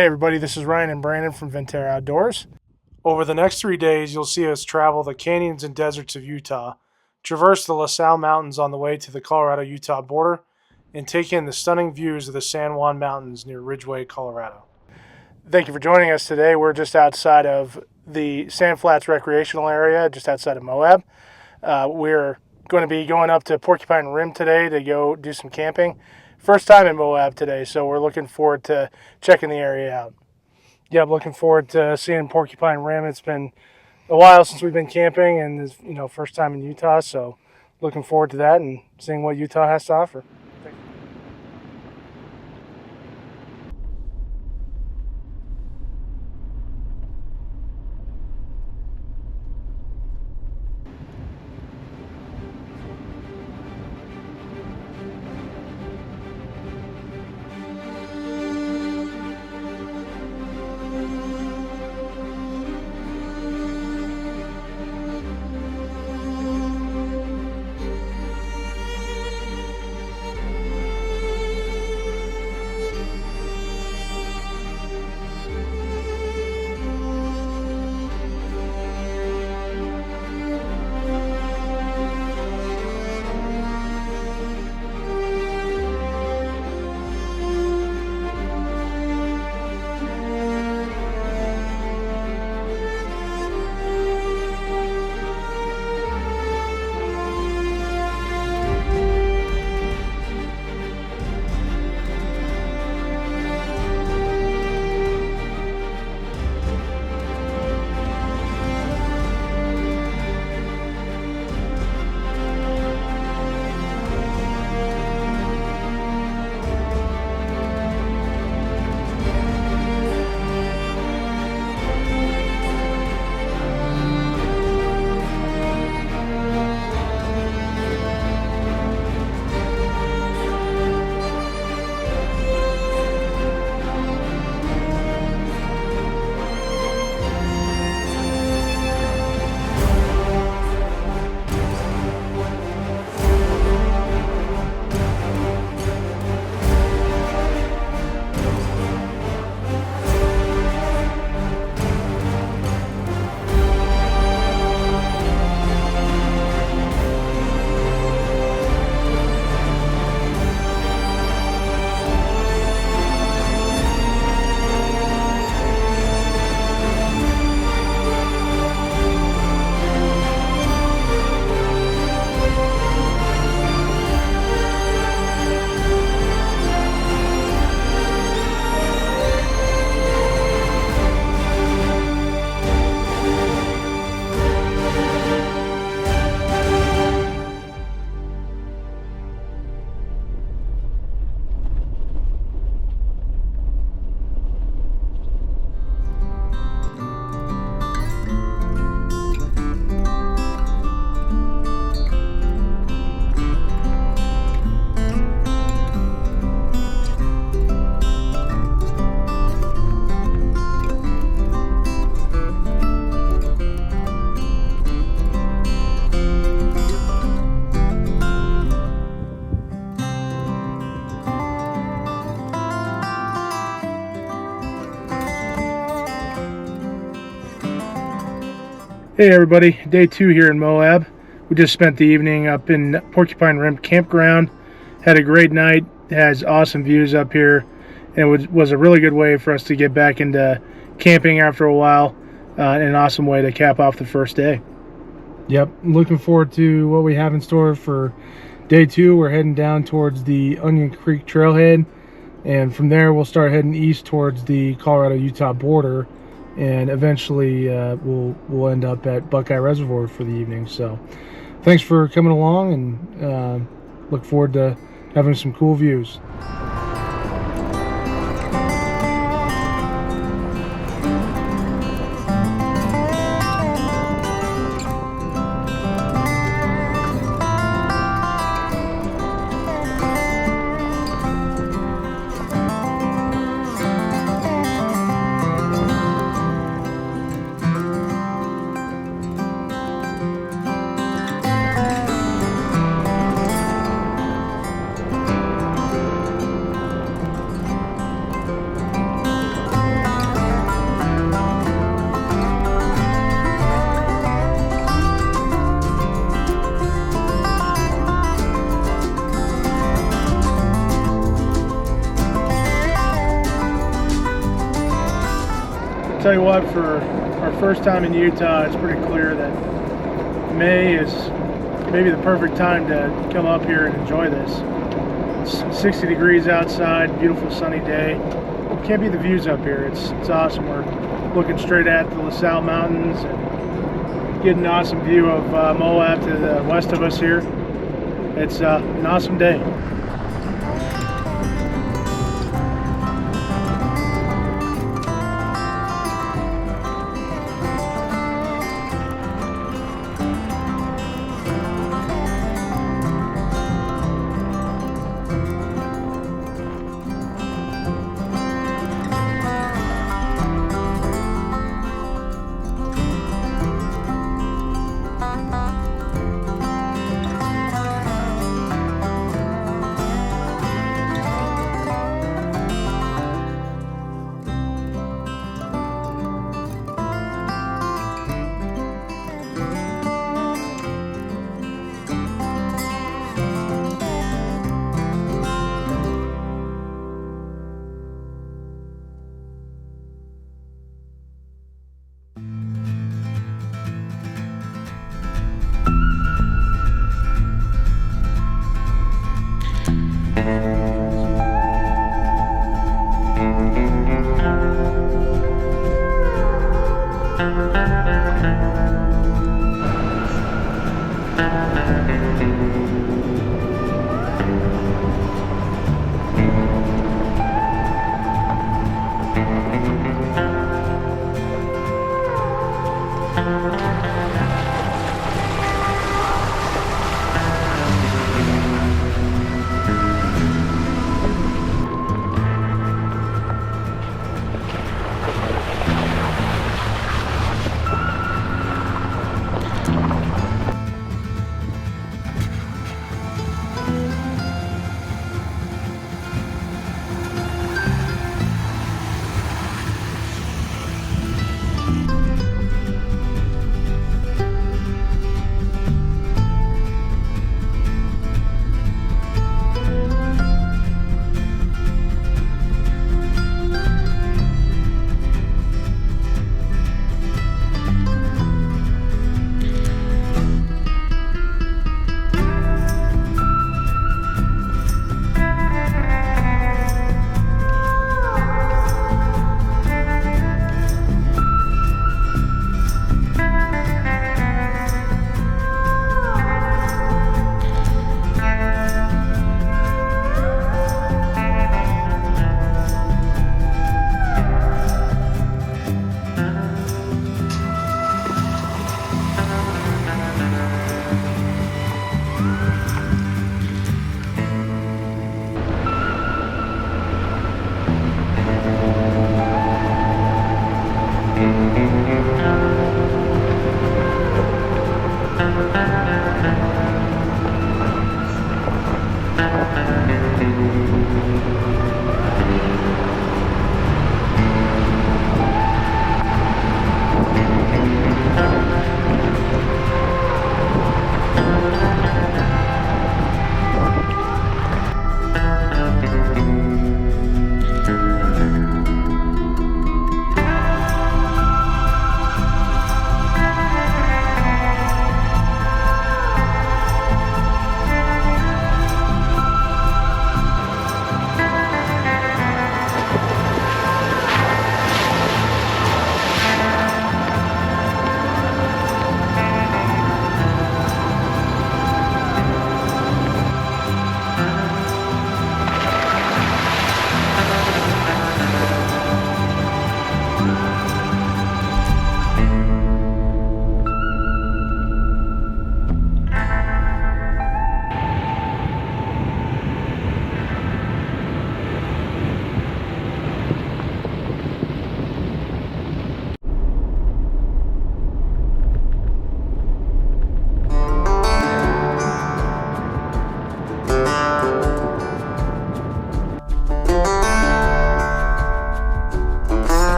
Hey everybody, this is Ryan and Brandon from Ventura Outdoors. Over the next 3 days, you'll see us travel the canyons and deserts of Utah, traverse the La Salle Mountains on the way to the Colorado-Utah border, and take in the stunning views of the San Juan Mountains near Ridgway, Colorado. Thank you for joining us today. We're just outside of the Sand Flats recreational area, just outside of Moab. We're going to be going up to Porcupine Rim today to go do some camping. First time in Moab today, so we're looking forward to checking the area out. Yeah, I'm looking forward to seeing Porcupine Rim. It's been a while since we've been camping, and it's, first time in Utah, so looking forward to that and seeing what Utah has to offer. Hey everybody, day 2 here in Moab. We just spent the evening up in Porcupine Rim Campground. Had a great night, has awesome views up here, and it was a really good way for us to get back into camping after a while, and an awesome way to cap off the first day. Yep, looking forward to what we have in store for day 2. We're heading down towards the Onion Creek Trailhead, and from there we'll start heading east towards the Colorado-Utah border, and eventually we'll end up at Buckeye Reservoir for the evening. So thanks for coming along, and look forward to having some cool views. tell you what, for our first time in Utah, it's pretty clear that May is maybe the perfect time to come up here and enjoy this. It's 60 degrees outside, beautiful sunny day. Can't beat the views up here. It's awesome. We're looking straight at the LaSalle Mountains and getting an awesome view of Moab to the west of us here. It's an awesome day.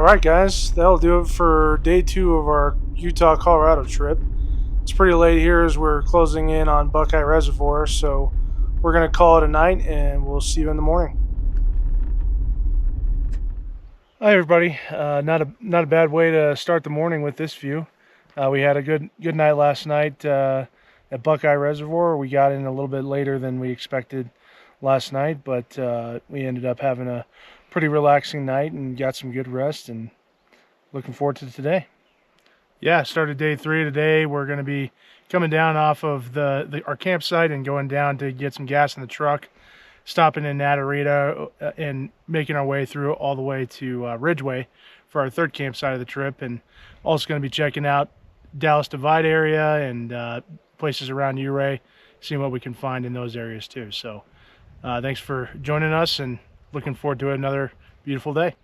Alright guys, that'll do it for day 2 of our Utah-Colorado trip. It's pretty late here as we're closing in on Buckeye Reservoir, so we're going to call it a night and we'll see you in the morning. Hi everybody, not a bad way to start the morning with this view. We had a good night last night at Buckeye Reservoir. We got in a little bit later than we expected last night, but we ended up having a pretty relaxing night and got some good rest, and looking forward to today. Yeah, started day 3 today. We're going to be coming down off of our campsite and going down to get some gas in the truck, stopping in Natarita and making our way through all the way to Ridgeway for our 3rd campsite of the trip, and also going to be checking out Dallas Divide area and places around Ouray, seeing what we can find in those areas too. So thanks for joining us and looking forward to another beautiful day.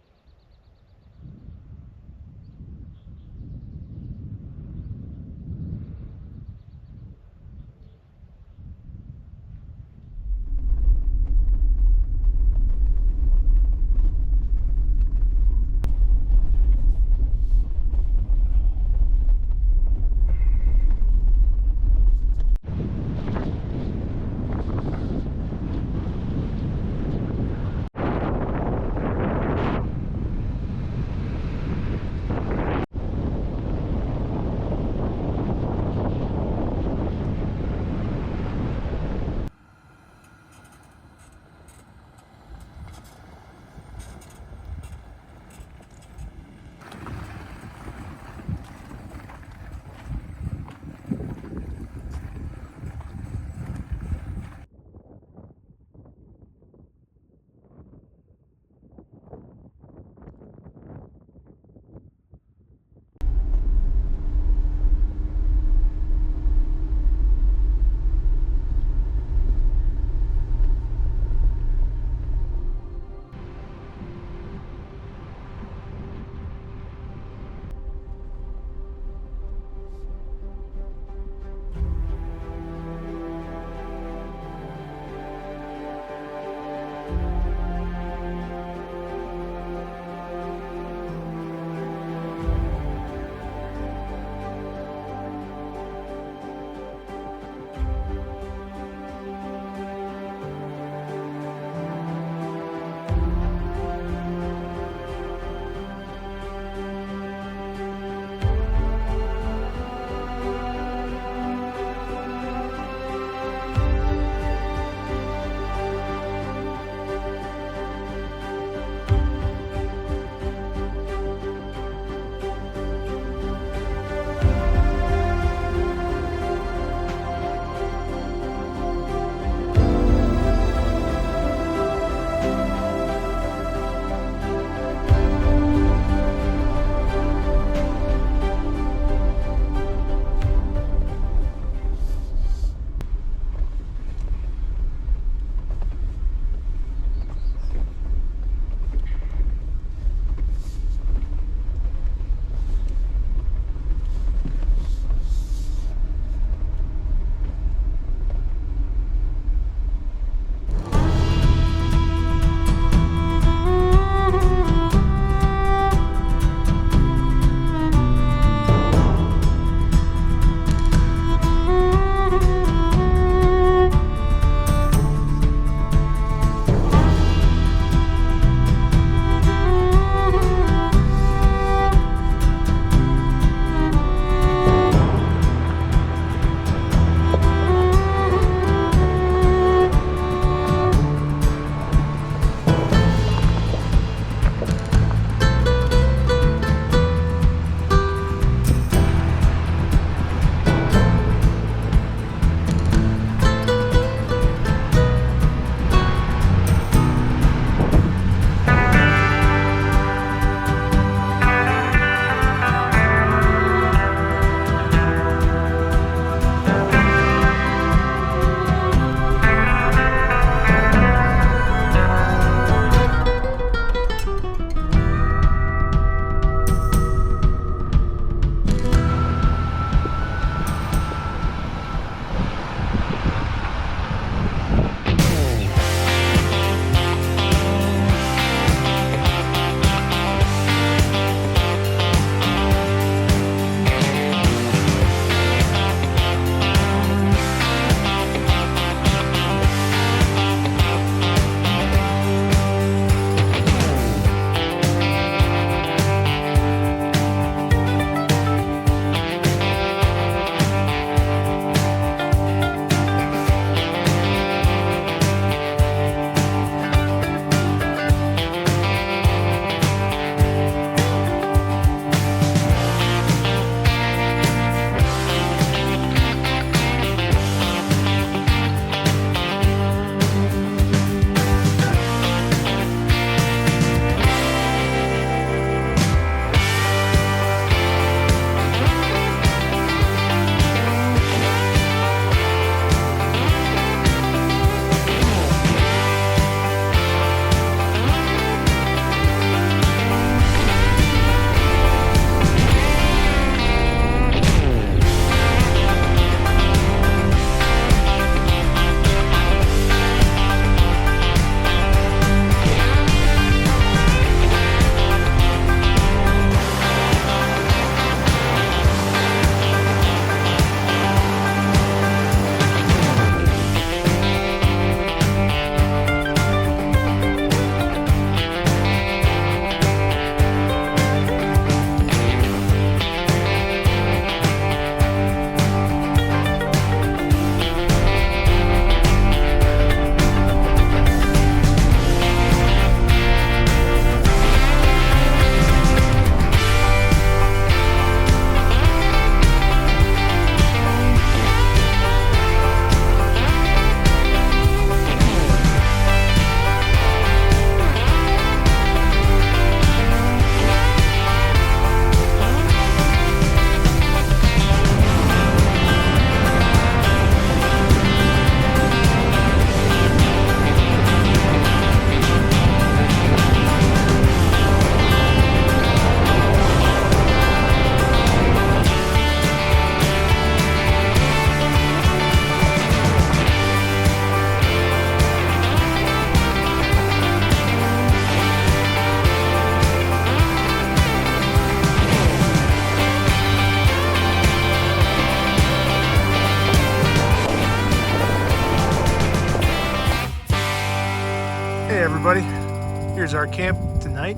Here's our camp tonight,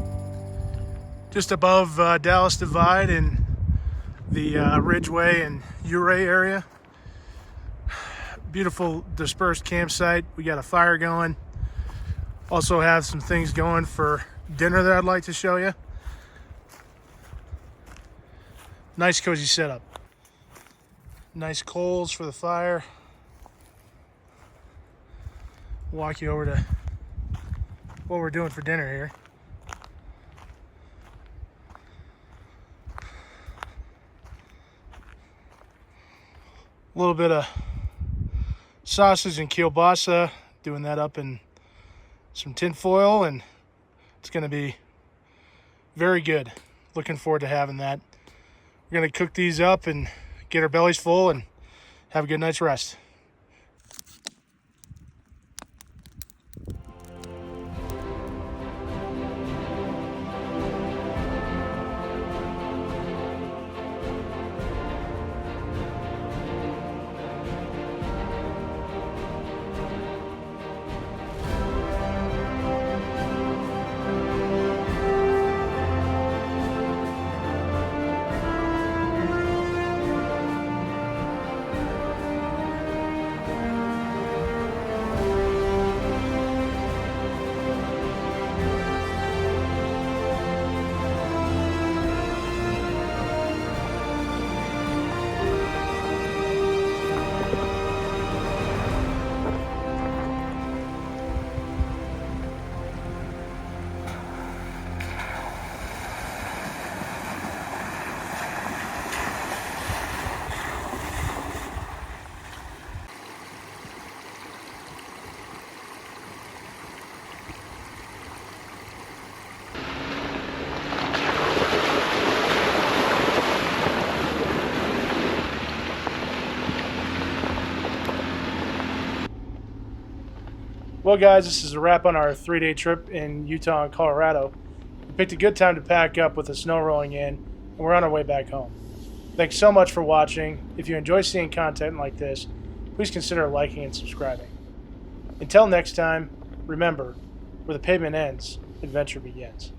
just above Dallas Divide in the Ridgeway and Ouray area. Beautiful dispersed campsite. We got a fire going. Also have some things going for dinner that I'd like to show you. Nice cozy setup. Nice coals for the fire. Walk you over to what we're doing for dinner here. A little bit of sausage and kielbasa, doing that up in some tin foil, and it's going to be very good. Looking forward to having that. We're going to cook these up and get our bellies full and have a good night's rest. Well guys, this is a wrap on our 3-day trip in Utah and Colorado. We picked a good time to pack up with the snow rolling in, and we're on our way back home. Thanks so much for watching. If you enjoy seeing content like this, please consider liking and subscribing. Until next time, remember, where the pavement ends, adventure begins.